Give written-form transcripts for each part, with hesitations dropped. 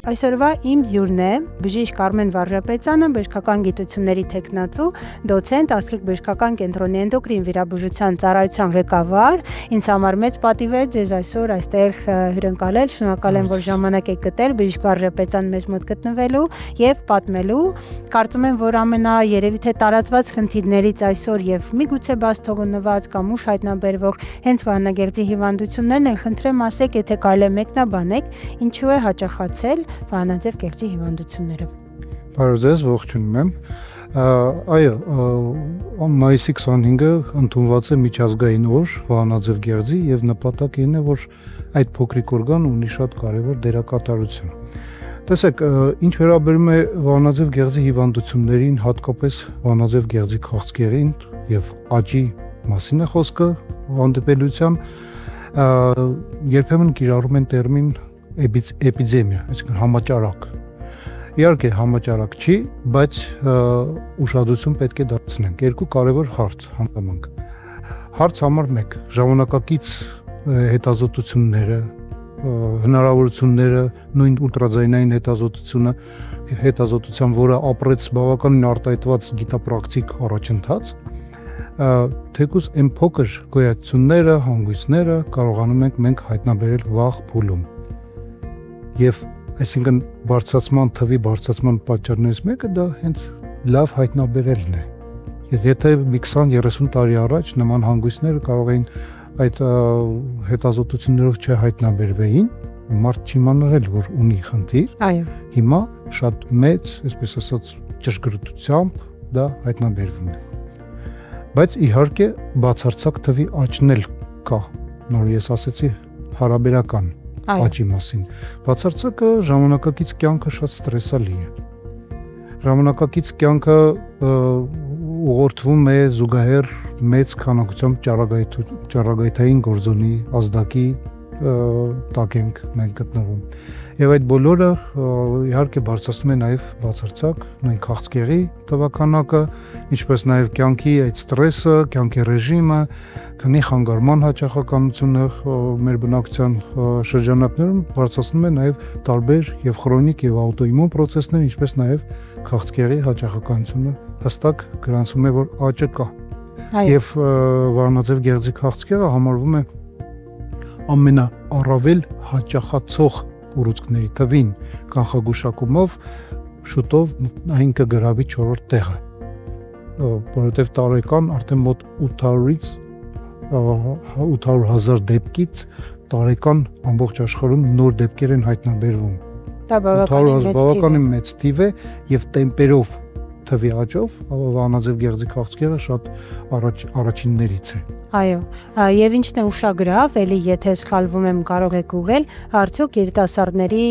Այսօրվա իմ հյուրն է բժիշկ Արմեն Վարժապետյանը, բժշկական գիտությունների թեկնածու, դոցենտ, Ասլիկ բժշկական կենտրոնի էնդոկրին վիրաբուժության ծառայության ղեկավար։ Ինձ համար մեծ պատիվ է ձեզ այսօր այստեղ հյուրընկալել։ Շնորհակալ եմ, որ ժամանակ եք գտել բժիշկ Վարժապետյան մեզ մոտ գտնվելու եւ պատմելու։ Կարծում եմ, որ երևի թե տարածված խնդիրներից այսօր եւ միգուցե բաց թողնված կամ ուշ հայտնաբերվող հենց վահանագեղձի հիվանդություններն են, խնդրեմ ասեք, եթե կարելի է մեկնաբանեք, ինչու է հաճախացել վահանաձև գեղձի հիվանդությունները։ Բարև ձեզ, ողջունում եմ։ Այո, մայիսի 25-ը ընդունված է միջազգային օր վահանաձև գեղձի եւ նպատակն է, որ այդ փոքրիկ օրգանը ունի շատ կարեւոր դերակատարություն։ Տեսեք, ինչ վերաբերում է վահանաձև գեղձի հիվանդություններին, հատկապես վահանաձև գեղձի քաղցկեղին եւ աճի մասին է խոսքը հանդիպելությամբ, երբեմն կիրառում են տերմին էպիդեմիա, այսինքն համաճարակ։ Իհարկե համաճարակ չի, բայց ուշադրություն պետք է դարձնենք։ Երկու կարևոր հարց հանգամանք։ Հարց համար 1. Ժամանակակից հետազոտությունները, հնարավորությունները, նույն ուլտրաձայնային հետազոտության, որը ապրեց բավականին արտահայտված գիտապրակտիկ առաջընթաց, թեկուզ այն փոքր գոյացությունները, հանգույցները կարողանում ենք մենք հայտնաբերել վաղ փուլում։ Եվ այսինքն բարձրացման թվի բարձրացման պատճառներից մեկը դա հենց լավ հայտնաբերելն է։ Եթե մի 20-30 տարի առաջ նման հանգույցները կարող էին այդ հետազոտություններով չհայտնաբերվեին, մարդ չիմանար էլ, որ ունի խնդիր։ Այո։ Հիմա շատ մեծ, այսպես ասած, ճշգրտությամբ դա հայտնաբերվում է։ Բայց իհարկե բացարձակ թվի աճն էլ կա, նոր ես ասեցի հարաբերական աճի մասին։ Բացարձակը ժամանակակից կյանքը շատ ստրեսալի է։ Ժամանակակից կյանքը ուղղորդվում է զուգահեռ մեծ քանակությամբ ճառագայթային գործոնի ազդակի տակ ենք մենք գտնվում։ Եվ այդ բոլորը իհարկե բարձրացնում է նաև բացարձակ նույն քաղցկեղի տվականակը, ինչպես նաև կյանքի այդ ստրեսը, կյանքի ռեժիմը, քանի խանգարման հաճախականությունը մեր բնակության շրջանակներում բարձրացնում է նաև տարբեր եւ քրոնիկ եւ աուտոիմուն process-ներ, ինչպես նաև քաղցկեղի հաճախականությունը հստակ գրանցվում է, որ աճը կա։ Եվ վահանաձև գեղձի քաղցկեղը համարվում է ամենաառավել հաճախացող ուռուցքների թվին, կանխագուշակումով շուտով այն կգրավի 4-րդ տեղը, որովհետև տարեկան արդեն մոտ 800,000 դեպքից տարեկան ամբողջ աշխարհում նոր դեպքեր են հայտնաբերվում։ Դա բավականին մեծ թիվ է եւ տեմպերով թվի աճով վահանաձև գեղձի քաղցկեղը շատ առաջիններից է։ Այո, եւ ինչն է ուշագրավ, էլի եթե սխալվում եմ կարող եք ուղղել, արդյոք երիտասարդների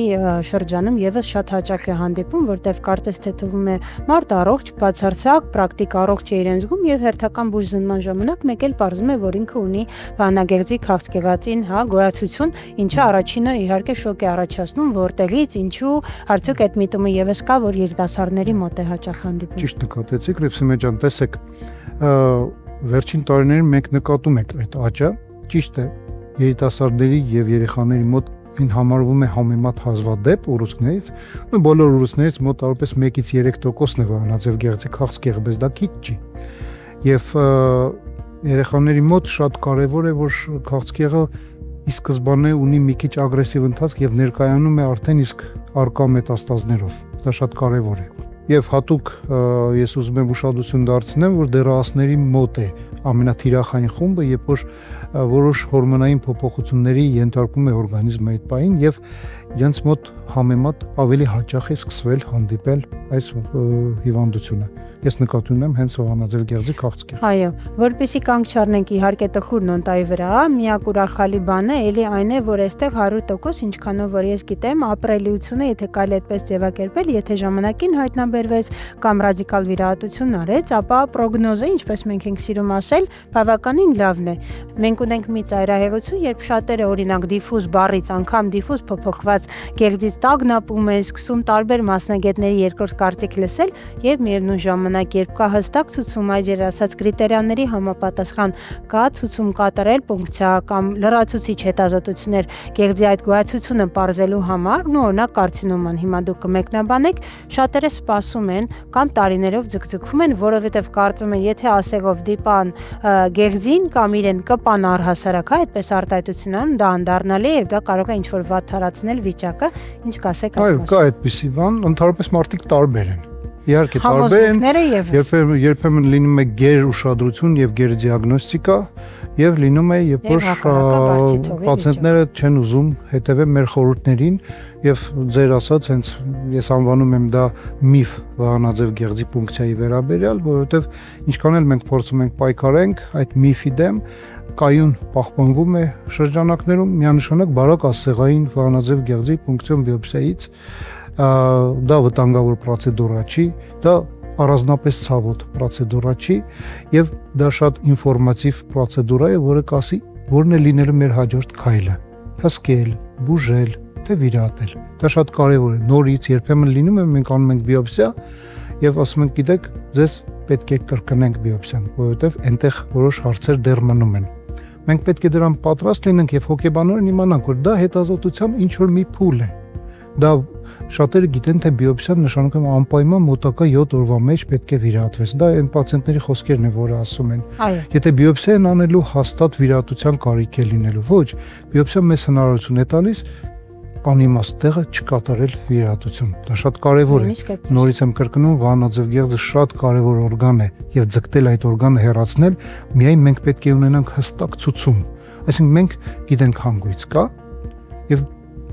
շրջանում եւս շատ հաճախ է հանդիպում, որտեվ կարծես թե թվում է մարդ առողջ, բացարձակ, պրակտիկ առողջ է իրեն զգում եւ հերթական բուժզնման ժամանակ մեկ էլ պարզվում է, որ ինքը ունի վահանագեղձի քաղցկեղածին, գոյացություն, ինչը առաջինը իհարկե շոկ է առաջացնում, որտեղից, ինչու, արդյոք այդ միտումը եւս կա, որ երիտասարդների մոտ է հաճախ հանդիպում։ Ճիշտ նկատեցիք, Ռևսիմե ջան, տեսեք, վերջին տարիներին մենք նկատում ենք այդ աճը, ճիշտ է, երիտասարդների եւ երեխաների մոտ այն համարվում է համեմատ հազվադեպ ուռուցքներից, բոլոր ուռուցքներից մոտ տարապես 1-ից 3%-ն է վահանաձև գեղձի քաղցկեղը, բայց դա քիչ չի։ Եվ երեխաների մոտ շատ կարեւոր է, որ քաղցկեղը ի սկզբանե ունի մի քիչ ագրեսիվ ընթացք եւ ներկայանում է արդեն իսկ արկա մետաստազներով։ Դա շատ կարեւոր է։ Եվ հատուկ ես ուզում եմ ուշադրություն դարձնեմ, որ դեռահասների մոտ է ամենաթիրախային խումբը, երբ որ որոշ հորմոնային փոփոխությունների ենթարկվում է օրգանիզմը այդ պահին եւ իրենց մոտ համեմատ ավելի հաճախ է սկսվել հանդիպել այս հիվանդությունը։ Ես նկատի ունեմ հենց վահանաձև գեղձի քաղցկեղ։ Այո, որպեսզի կանգ չառնենք իհարկե տխուր նոտայի վրա, միակ ուրախալի բանը էլի այն է, որ այստեղ 100%, ինչքանով որ ես գիտեմ, ապրելիությունը, եթե կարելի այդպես ձևակերպել, եթե ժամանակին հայտնաբերվեց կամ ռադիկալ վիրահատություն արեց, ապա պրոգնոզը, ինչպես մենք ենք սիրում ասել, բավականին լավն է։ Մենք մենք ունենք մի ծայրահեղություն, երբ շատերը օրինակ դիֆուզ բառից անգամ դիֆուզ փոփոխված գեղձից տագնապում են, սկսում տարբեր մասնագետների երկրորդ կարծիք լսել եւ միևնույն ժամանակ երբ կա հստակ ցուցում այժմ ասած կրիտերիաների համապատասխան կա ցուցում կատարել պունկցիա կամ լրացուցիչ հետազոտություններ գեղձի այդ գոյացությունը պարզելու համար, օրինակ կարցինոման հիմա դուք կմեկնաբանեք, շատերը սպասում են կամ տարիներով ձգձգում են, որովհետև կարծում են, եթե ասեղով դիպան գեղձին կամ իրեն կպան առհասարակ, այդպես արտահայտություն ան, դա անդառնալի է եւ դա կարող է ինչ-որ վատ թարացնել վիճակը, ինչ կասեք այդ մասին։ Այո, կա այդպիսի բան, ընդհանրապես մարդիկ տարբեր են։ Իհարկե տարբեր են, երբեմն լինում է գեր ուշադրություն եւ գեր դիագնոստիկա եւ լինում է երբ որ պացիենտները չեն ուզում հետեւել մեր խորհուրդներին եւ ձեր ասած հենց ես անվանում եմ դա միֆ վահանաձև գեղձի պունկցիայի վերաբերյալ, որովհետեւ ինչքան էլ մենք փորձում ենք պայքարենք այդ միֆի դեմ, կայուն պահպանվում է շրջանակներում միանշանակ բարակ ասեղային վահանաձև գեղձի պունկցիոն բիոպսիայից դա վտանգավոր պրոցեդուրա չի, դա առանձնապես ցավոտ պրոցեդուրա չի եւ դա շատ ինֆորմատիվ պրոցեդուրա է, որը կասի որն է լինելու մեր հաջորդ քայլը՝ հսկել, բուժել, թե վիրատել։ Դա շատ կարեւոր է։ Նորից երբեմն լինում է մենք անում ենք բիոպսիա եւ ասում ենք, գիտեք, ձեզ պետք է կրկնենք բիոպսիան, որովհետեւ այնտեղ որոշ հարցեր դեռ մնում են։ Մենք պետք է դրան պատրաստ լինենք եւ հոգեբանորեն իմանանք, որ դա հետազոտության ինչ որ մի փուլ է։ Դա շատերը գիտեն, թե բիոպսիան նշանակում է անպայման մոտակա 7 օրվա մեջ պետք է վիրատվես։ Դա այն պացիենտների խոսքերն են, որը ասում են։ Եթե բիոպսիա են անելու հաստատ վիրատության կարիք է լինելու։ Ոչ, բիոպսիան մեզ հնարավորություն է տալիս անիմաստ տեղը չկատարել վիրատություն։ Դա շատ կարևոր է։ Նորից եմ կրկնում, վահանաձև գեղձը շատ կարևոր օրգան է եւ ձգտել այդ օրգանը հեռացնել, միայն մենք պետք է ունենանք հստակ ցուցում։ Այսինքն մենք գիտենք հանգույց կա եւ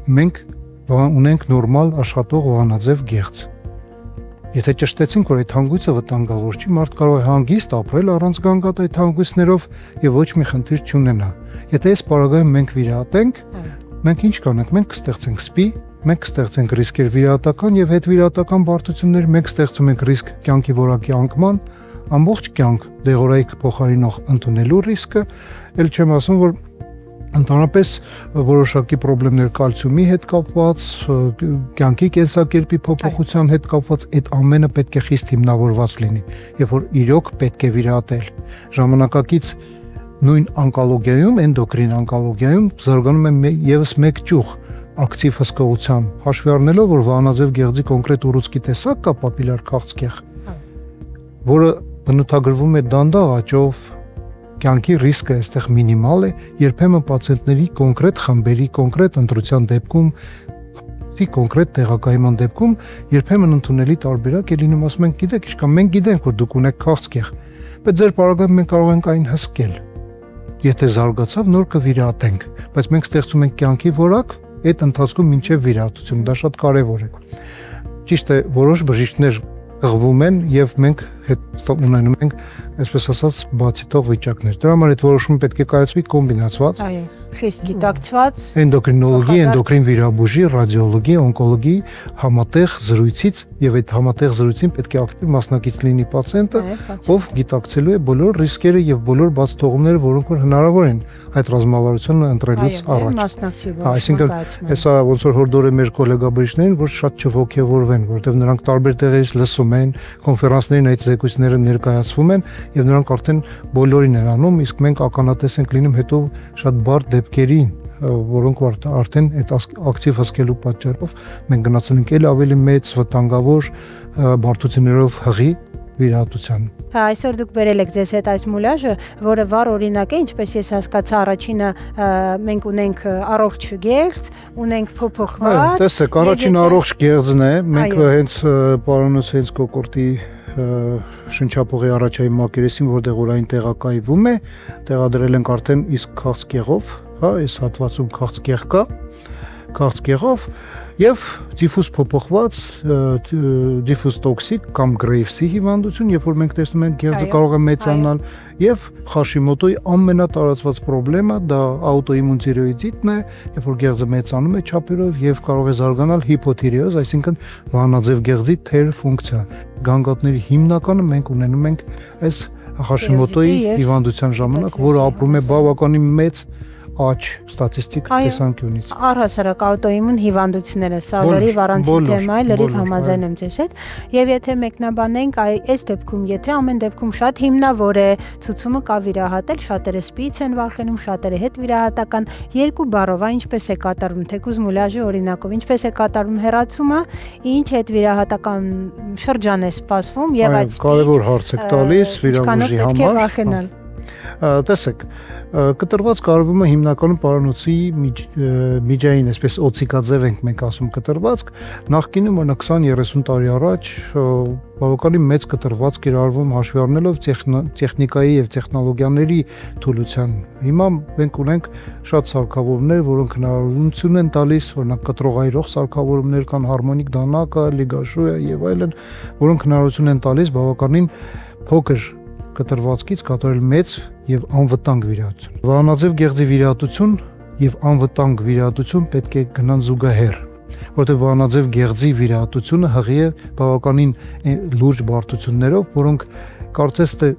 մենք ունենք նորմալ աշխատող վահանաձև գեղձ։ Եթե ճշտեցինք, որ այդ հանգույցը վտանգավոր չի, մարդ կարող է հանգիստ ապրել առանց գանգատ այդ հանգույցներով եւ ոչ մի խնդիր չունենա։ Եթե այս պարագայում մենք վիրատենք, մենք ինչ կանենք, մենք կստեղծենք սպի, մենք կստեղծենք ռիսկեր վիրատական եւ հետվիրատական բարդություններ, մենք ստեղծում ենք ռիսկ կյանքի որակի անկման, ամբողջ կյանք դեղորայք փոխարինող ընդունելու ռիսկը, ել չեմ ասում, որ ընդհանրապես որոշակի խնդիրներ կալցիումի հետ կապված, կյանքի կենսակերպի փոփոխության հետ կապված, այդ ամենը պետք է խիստ հիմնավորված լինի, երբ որ իրոք պետք է վիրատել։ Ժամանակակից նույն օնկոլոգիայում, էնդոկրին օնկոլոգիայում զարգանում է եւս մեկ ճյուղ ակտիվ հսկողության, հաշվի առնելով, որ վահանաձև գեղձի կոնկրետ ուռուցքի տեսակ կա պապիլար քաղցկեղ, որը բնութագրվում է դանդաղ աճով, կյանքի ռիսկը այստեղ մինիմալ է, երբեմն պացիենտների կոնկրետ խմբերի, կոնկրետ ընտրության դեպքում, կոնկրետ տեղակայման դեպքում երբեմն ընդունելի տարբերակ է լինում, ասում ենք, գիտեք, ինչքան մենք գիտենք, որ դուք ունեք քաղցկեղ, բայց ձեր պարագայում մենք կարող ենք այն հսկել։ Եթե զարգացավ, նոր կվիրատենք, բայց մենք ստեղծում ենք կյանքի որակ, այդ ընթացքում մինչև վիրատություն, դա շատ կարևոր է։ Ճիշտ է, որոշ բժիշկներ ըղվում են եւ մենք հետ ունենում ենք, այսպես ասած, բացի թող վիճակներ։ Դրա համար այդ որոշումը պետք է կայացվի կոմբինացված։ Այո, խիստ գիտակցված էնդոկրինոլոգի, էնդոկրին վիրաբույժի, ռադիոլոգի, օնկոլոգի համատեղ զրույցից եւ այդ համատեղ զրույցին պետք է ակտիվ մասնակից լինի պացիենտը, ով գիտակցելու է բոլոր ռիսկերը եւ բոլոր բացթողումները, որոնք որ հնարավոր են այդ ռազմավարությունը ընտրելուց առաջ։ Այսինքն, հեսա ոնց որ հորդոր է մեր գոլեգա բժիշկներին, որ շատ չողոքեվորվեն, որովհետեւ նրանք տարբեր տեղերից լսում են, կոնֆերանսներին այդ զեկույցները ներկայացվում են եւ նրանք արդեն բոլորին են անում, իսկ մենք ականատես ենք լինում հետո շատ բարդ դեպքերին, որոնք արդեն այդ ակտիվ հսկելու պատճառով մենք գնացել ենք էլ ավելի մեծ վտանգավոր բարդություններով հղի վիրահատության։ Այսօր դուք բերել եք ձեզ հետ այս մուլաժը, որը վառ օրինակ է, ինչպես ես հասկացա, առաջինը մենք ունենք առողջ գեղձ, ունենք փոփոխված։ Տեսեք, առաջին առողջ գեղձն է, մենք հենց պարոնոց հենց կոկորտի շնչապողի առաջային մակերեսին, որտեղ որ այն տեղակայվում է, տեղադրել ենք արդեն իսկ քաղցկեղով, հա, այս հատվածում քաղցկեղ կա, քաղցկեղով եւ դիֆուզ փոփոխված դիֆուզ տոքսիկ կամ գրեյվսի հիվանդություն, երբ որ մենք տեսնում ենք գեղձը կարող է մեծանալ եւ Հաշիմոտոյի ամենատարածված խնդրեմը դա աուտոիմուն տիրոիդիտն է, երբ որ գեղձը մեծանում է չափերով եւ կարող է զարգանալ հիպոթիրեոզ, այսինքն վահանաձև գեղձի թեր ֆունկցիա։ Գանգատների հիմնականը մենք ունենում ենք այս Հաշիմոտոյի եւ հիվանդության ժամանակ, որը ապրում է բավականին մեծ աճ ստատիստիկ տեսանկյունից։ Առհասարակ աուտոիմուն հիվանդությունները, սա լրիվ առանցին թեմա է, լրիվ համաձայն եմ ձեզ հետ։ Եվ եթե մեկնաբանենք այս դեպքում, եթե ամեն դեպքում շատ հիմնավոր է ցուցումը կա վիրահատել, շատերը սպից են վախենում, շատերը հետ վիրահատական, երկու բառով, ինչպես է կատարվում, թեկուզ մուլաժի օրինակով, ինչպես է կատարվում հեռացումը, ինչ հետ վիրահատական շրջան է սպասվում եւ այդ կարևոր հարց եք տալիս վիրաբույժի համար։ Տեսեք, կտրված կարողումը հիմնականում պարանոցի միջային, այսպես օծիկաձև ենք մենք ասում կտրվածք, նախկինում օրինակ 20-30 տարի առաջ բավականին մեծ կտրվածք էր արվում հաշվի առնելով տեխնիկայի եւ տեխնոլոգիաների թուլության։ Հիմա մենք ունենք շատ սարքավորումներ, որոնք հնարավորություն են տալիս, օրինակ կտրողայրող սարքավորումներ կան, հարմոնիկ դանակը, լիգաշույը եւ այլն, որոնք հնարավորություն են տալիս բավականին փոքր կտրվածքից կատարել մեծ եւ անվտանգ վիրահատություն։ Վահանաձև գեղձի վիրահատություն եւ անվտանգ վիրահատություն պետք է գնան զուգահեռ, որտեղ վահանաձև գեղձի վիրահատությունը հղի է բավականին լուրջ բարդություններով, որոնք կարծես թե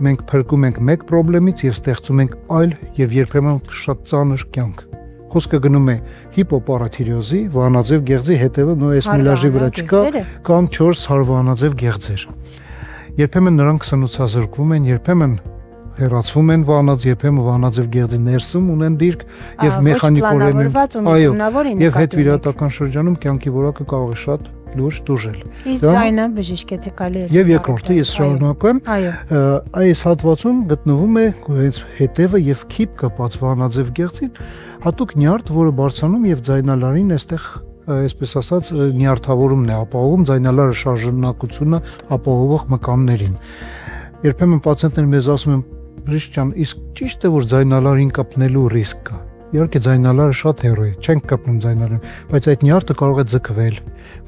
մենք փրկում ենք մեկ խնդրից եւ ստեղծում ենք այլ եւ երբեմն շատ ծանր կյանք։ Խոսքը գնում է հիպոպարաթիրոզի, վահանաձև գեղձի հետևը նույնիսկ միլաժի վրա չկա կամ 4 հարվանաձև գեղձեր։ Երբեմն նրանք սնուցազրկվում են, երբեմն հեռացվում են վահանաձև, երբեմն վահանաձև գեղձի ներսում ունեն դիրք եւ մեխանիկորեն, այո, եւ հետ վիրահատական շրջանում կյանքի որակը կարող է շատ լուրջ դուժել։ Իսկ ձայնը բժիշկ է թե կարելի է։ Եվ երկրորդը ես շարունակեմ, այս հատվածում գտնվում է հենց հետևը եւ քիփ կապած վահանաձև գեղձին, հատուկ նյարդ, որը բարձրանում եւ ձայնալարին այստեղ այսպես ասած նյարդավորումն է ապահովում ձայնալարը շարժունակությունը ապահովող մկաններին։ Երբեմն պացիենտները մեզ ասում են բժիշկ ջան, իսկ ճիշտ է որ ձայնալարին կապնելու ռիսկ կա։ Իհարկե ձայնալարը շատ հեռու է, չենք կապնում ձայնալարին, բայց այդ նյարդը կարող է ձգվել,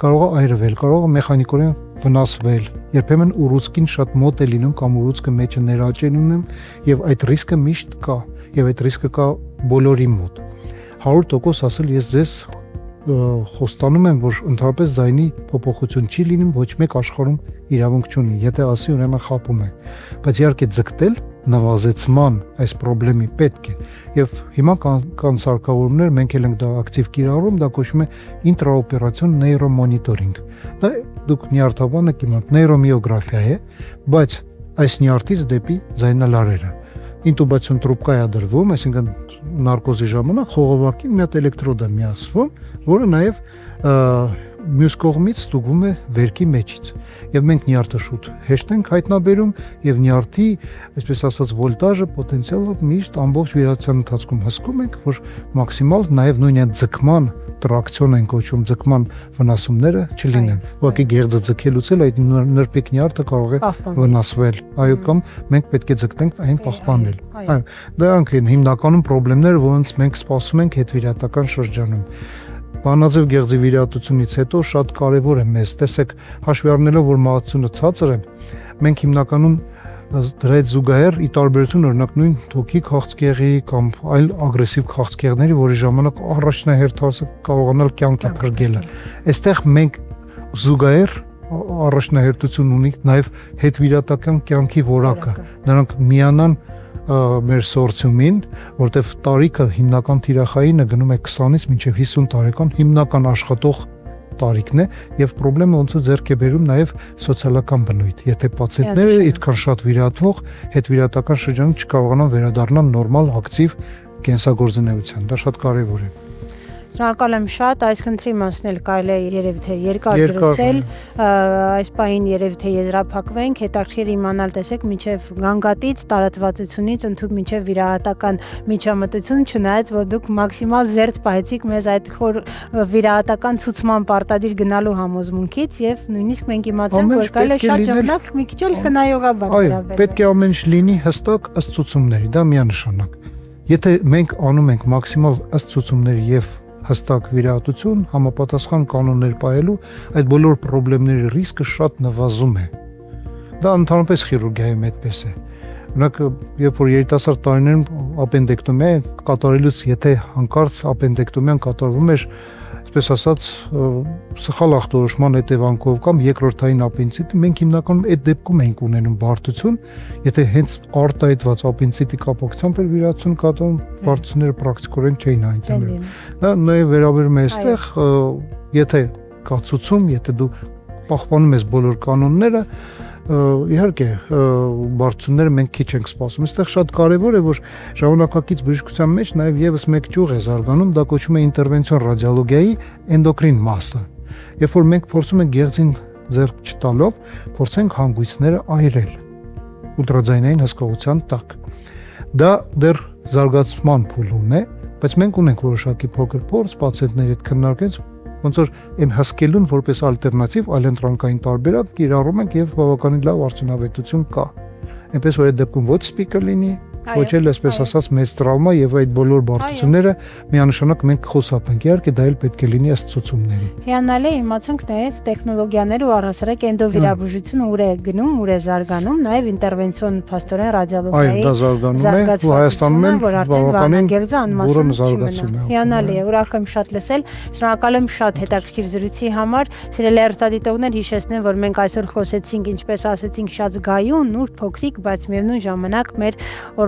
կարող է այրվել, կարող է մեխանիկորեն վնասվել։ Երբեմն ուռուցքին շատ մոտ է լինում կամ ուռուցքը մեջը ներաճենում են եւ այդ ռիսկը միշտ կա եւ այդ ռիսկը կա բոլորի մոտ։ 100% ասել ես ձեզ խոստանում եմ, որ ընդհանրապես ձայնի փոփոխություն չի լինում, ոչ մեկ աշխարհում իրավունք չունի, եթե ասի ուրեմն խապում է։ Բայց իհարկե ձգտել նվազեցման այս խնդրի պետք է։ Եվ հիմա կան սարքավորումներ, մենք էլ ենք դա ակտիվ կիրառում, դա կոչվում է ինտրաօպերացիոն նեյրոմոնիտորինգ։ Դա դուք նյարդաբանը կիմանաք, նեյրոմիոգրաֆիա է, բայց այս նյարդից դեպի ձայնալարերը ինտուբացիոն տրուբկա է դրվում, այսինքն նարկոզի ժամանակ խողովակին մի հատ էլեկտրոդ է միացվում, որը նաև մյուս կողմից ստուգում է վերքի մեջից։ Եվ մենք նյարդը շուտ հեշտ ենք հայտնաբերում եւ նյարդի, այսպես ասած, վոլտաժը պոտենցիալը միշտ ամբողջ վիրահատության ընթացքում հսկում ենք, որ մաքսիմալ նաև նույն այդ ձգման տրակցիոն են կոչում, ձգման վնասումները չլինեն։ Ուղղակի գեղձը ձգելուց էլ այդ նրբիկ նյարդը կարող է վնասվել։ Այո, կամ մենք պետք է ձգտենք այն պահպանել։ Այո, դրանք են հիմնականում խնդիրները, որոնց մենք սպասում ենք հետվիրահատական շրջանում։ Վահանաձև գեղձի վիրահատությունից հետո շատ կարևոր է մեզ, տեսեք, հաշվի առնելով, որ մահացությունը ցածր է, մենք հիմնականում դրա հետ զուգահեռ ի տարբերություն օրինակ նույն թոքի քաղցկեղի կամ այլ ագրեսիվ քաղցկեղների, որի ժամանակ առաջնահերթ հասը կարողանալ կյանքը փրկելը։ Այստեղ մենք զուգահեռ առաջնահերթություն ունենք նաև հետվիրահատական կյանքի որակը։ Նրանք միանան մեր սորցումին, որտեվ տարիքը հիմնական թիրախայինը գնում է 20-ից մինչև 50 տարեկան հիմնական աշխատող տարիքն է եւ խնդրեմը ոնց ձեռք է բերում նաեւ սոցիալական բնույթ։ Եթե պացիենտները այդքան շատ վիրահատվող հետվիրահատական շրջանում չկարողանան վերադառնալ նորմալ ակտիվ կենսագործունեության, դա շատ կարեւոր է։ Շնորհակալ եմ շատ, այս խնդրի մասն էլ կարելի է երևի թե երկար դրսել, այս պահին երևի թե եզրափակվենք, հետաքրքիր իմանալ, տեսեք, մինչև գանգատից, տարածվածությունից ընդհանուր մինչև վիրահատական միջամտություն, չնայած որ դուք մաքսիմալ զերծ պահեցիք մեզ այդ խոր վիրահատական ցուցման պարտադիր գնալու համոզմունքից եւ նույնիսկ մենք իմացանք, որ կարելի է շատ ժամանակ մի քիչ էլ խնայողաբար վերաբերել։ Այո, պետք է ամեն ինչ լինի հստակ ըստ ցուցումների, դա միանշանակ։ Եթե մենք անում ենք մաքսիմալ ըստ ցուցումների եւ հստակ վիրահատություն, համապատասխան կանոններ պահելու, այդ բոլոր խնդիրների ռիսկը շատ նվազում է։ Դա ընդհանրապես խիրուրգիայում այդպես է։ Օրինակ, երբ որ երիտասարդ տարիներում ապենդեկտոմիա կատարելուց, եթե հանկարծ ապենդեկտոմիան կատարվում էր այսպես ասած, սխալ ախտորոշման հետևանքով կամ երկրորդային ապենդիցիտի մենք հիմնականում այդ դեպքում ենք ունենում բարդություն, եթե հենց արտահայտված ապենդիցիտի կապակցությամբ էր վիրահատություն կատարում, բարդությունները պրակտիկորեն չէին հայտնվել։ Դա նաև վերաբերում է այստեղ, եթե կա ցուցում, եթե դու պահպանում ես բոլոր կանոնները, իհարկե բարդությունները մենք քիչ ենք սպասում։ Այստեղ շատ կարևոր է, որ ժամանակակից բժշկության մեջ նաև եւս մեկ ճյուղ է զարգանում, դա կոչվում է ինտերվենցիոն ռադիոլոգիայի էնդոկրին մասը։ Երբ որ մենք փորձում ենք գեղձին ձեռք չտալով, փորձենք հանգույցները այրել ուլտրաձայնային հսկողության տակ։ Դա դեռ զարգացման փուլում է, բայց մենք ունենք որոշակի փոքր փորձ պացիենտների հետ քննարկել, ոնց որ այն հսկելուն որպես ալտերնատիվ այլընտրանքային տարբերակ կիրառում ենք եւ բավականին լավ արդյունավետություն կա։ Այնպես որ այդ դեպքում ոչ սպիկը լինի, ոչ էլ այսպես ասած մեծ տրավմա եւ այդ բոլոր բարդությունները միանշանակ մենք խոսապենք։ Իհարկե դա էլ պետք է լինի ըստ ցուցումների։ Հիանալի իմացանք նաև տեխնոլոգիաներ ու առհասարակ էնդովիրաբուժությունը ուր է գնում, ուր է զարգանում, նաև ինտերվենցիոն փաստորեն ռադիոլոգիայի դա զարգանում է ու Հայաստանում էլ բավականին բուրըն զարգացում է։ Հիանալի է, ուրախ եմ շատ լսել։ Շնորհակալ եմ շատ հետաքրքիր զրույցի համար։ Սիրելի հեռուստադիտողներ, հիշեցնեմ, որ մենք այսօր խոսեցինք, ինչպես ասեցինք, շատ զգայուն, նուրբ, փոքրիկ, բայց միևնույն ժամանակ մեր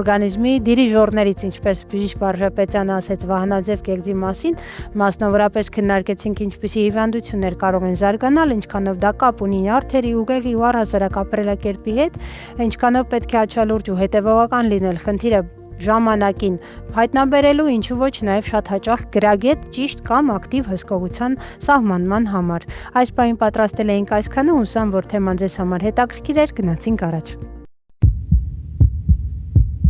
օրգանիզմի դիրիժորներից, ինչպես բժիշկ Վարժապետյանը ասեց Վահանաձև գեղձի մասին, մասնավորապես քննարկեցինք ինչպիսի հիվանդություններ կարող են զարգանալ, ինչքանով դա կապ ունի նյարդերի, ուղեղի ու առհասարակ ապրելակերպի հետ, ինչքանով պետք է աչալուրջ ու հետևողական լինել խնդիրը ժամանակին հայտնաբերելու, ինչու ոչ նաև շատ հաճախ գրագետ, ճիշտ կամ ակտիվ հսկողության սահմանման համար։ Այս պահին պատրաստել էինք այսքանը, հուսամ, որ թեման ձեզ համար հետաքրքիր էր, գնացինք առաջ։